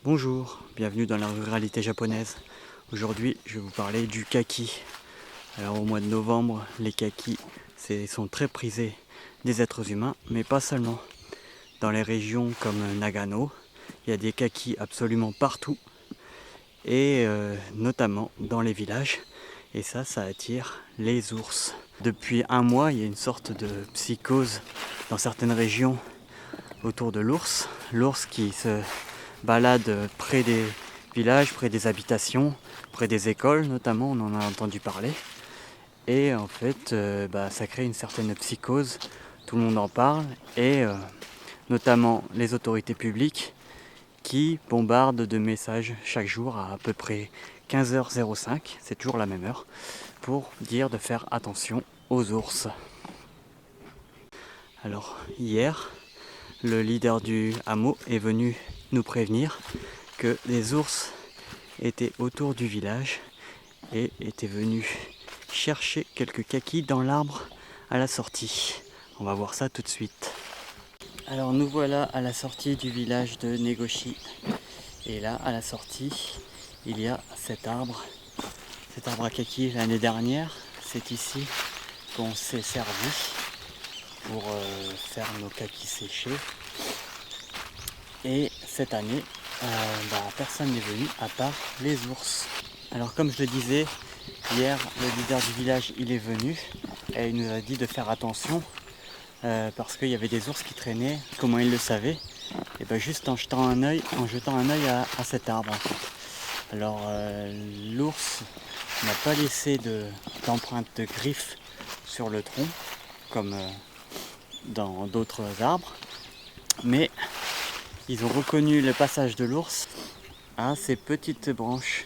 Bonjour, bienvenue dans la ruralité japonaise. Aujourd'hui, je vais vous parler du kaki. Alors au mois de novembre, les kakis sont très prisés des êtres humains, mais pas seulement. Dans les régions comme Nagano, il y a des kakis absolument partout, et notamment dans les villages. Et ça attire les ours. Depuis un mois, il y a une sorte de psychose dans certaines régions autour de l'ours. L'ours qui se balade près des villages, près des habitations, près des écoles notamment, on en a entendu parler. Et en fait, ça crée une certaine psychose, tout le monde en parle, et notamment les autorités publiques qui bombardent de messages chaque jour à peu près 15h05, c'est toujours la même heure, pour dire de faire attention aux ours. Alors hier, le leader du hameau est venu nous prévenir que les ours étaient autour du village et étaient venus chercher quelques kakis dans l'arbre à la sortie. On va voir ça tout de suite. Alors nous voilà à la sortie du village de Negoshi. Et là, à la sortie, il y a cet arbre à kaki. L'année dernière, c'est ici qu'on s'est servi pour faire nos kakis séchés. Et cette année, personne n'est venu à part les ours. Alors comme je le disais, hier le leader du village il est venu et il nous a dit de faire attention parce qu'il y avait des ours qui traînaient. Comment il le savait? Et juste en jetant un œil à cet arbre en fait. Alors l'ours n'a pas laissé d'empreintes de griffes sur le tronc comme dans d'autres arbres, mais ils ont reconnu le passage de l'ours à ces petites branches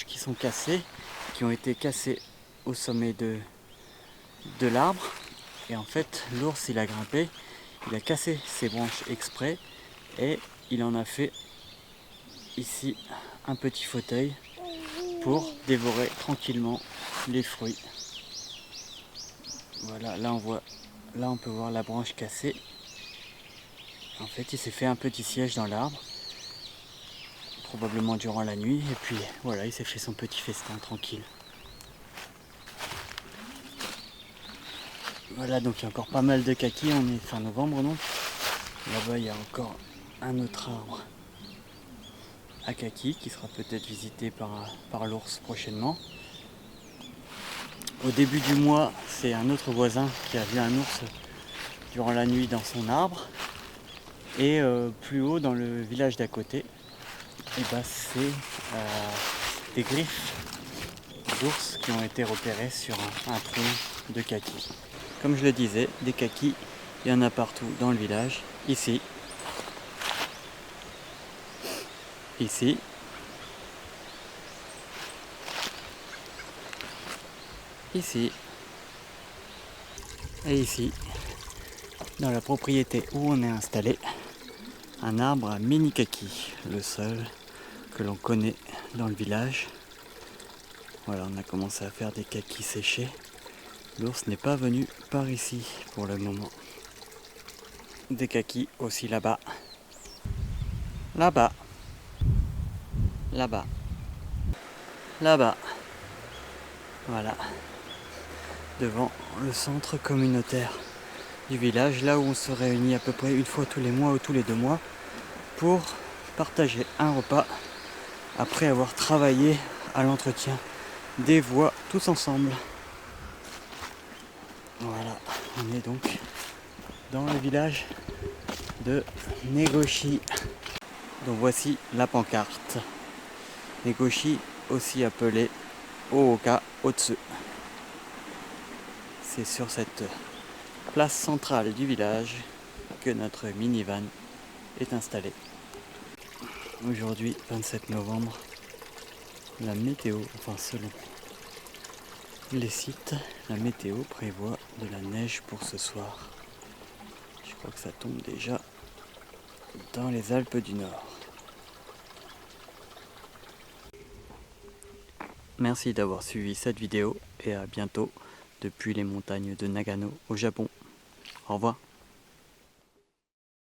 qui sont cassées, qui ont été cassées au sommet de l'arbre. Et en fait, l'ours, il a grimpé, il a cassé ces branches exprès et il en a fait ici un petit fauteuil pour dévorer tranquillement les fruits. Voilà, là on peut voir la branche cassée. En fait, il s'est fait un petit siège dans l'arbre, probablement durant la nuit, et puis voilà, il s'est fait son petit festin tranquille. Voilà, donc il y a encore pas mal de kakis, on est fin novembre, non? Là-bas, il y a encore un autre arbre à kaki qui sera peut-être visité par l'ours prochainement. Au début du mois, c'est un autre voisin qui a vu un ours durant la nuit dans son arbre. Et plus haut dans le village d'à côté, c'est des griffes d'ours qui ont été repérées sur un tronc de kaki. Comme je le disais, des kakis, il y en a partout dans le village. Ici, ici, ici et ici, dans la propriété où on est installé, un arbre à mini kaki, le seul que l'on connaît dans le village. Voilà, on a commencé à faire des kakis séchés. L'ours n'est pas venu par ici pour le moment. Des kakis aussi là-bas. Là-bas. Là-bas. Là-bas. Voilà. Devant le centre communautaire du village, là où on se réunit à peu près une fois tous les mois ou tous les 2 mois pour partager un repas après avoir travaillé à l'entretien des voies tous ensemble. Voilà, on est donc dans le village de Negoshi. Donc voici la pancarte. Negoshi, aussi appelé Ooka Otsu. C'est sur cette place centrale du village que notre minivan est installé. Aujourd'hui, 27 novembre, la météo, selon les sites, la météo prévoit de la neige pour ce soir. Je crois que ça tombe déjà dans les Alpes du Nord. Merci d'avoir suivi cette vidéo et à bientôt depuis les montagnes de Nagano au Japon. Au revoir.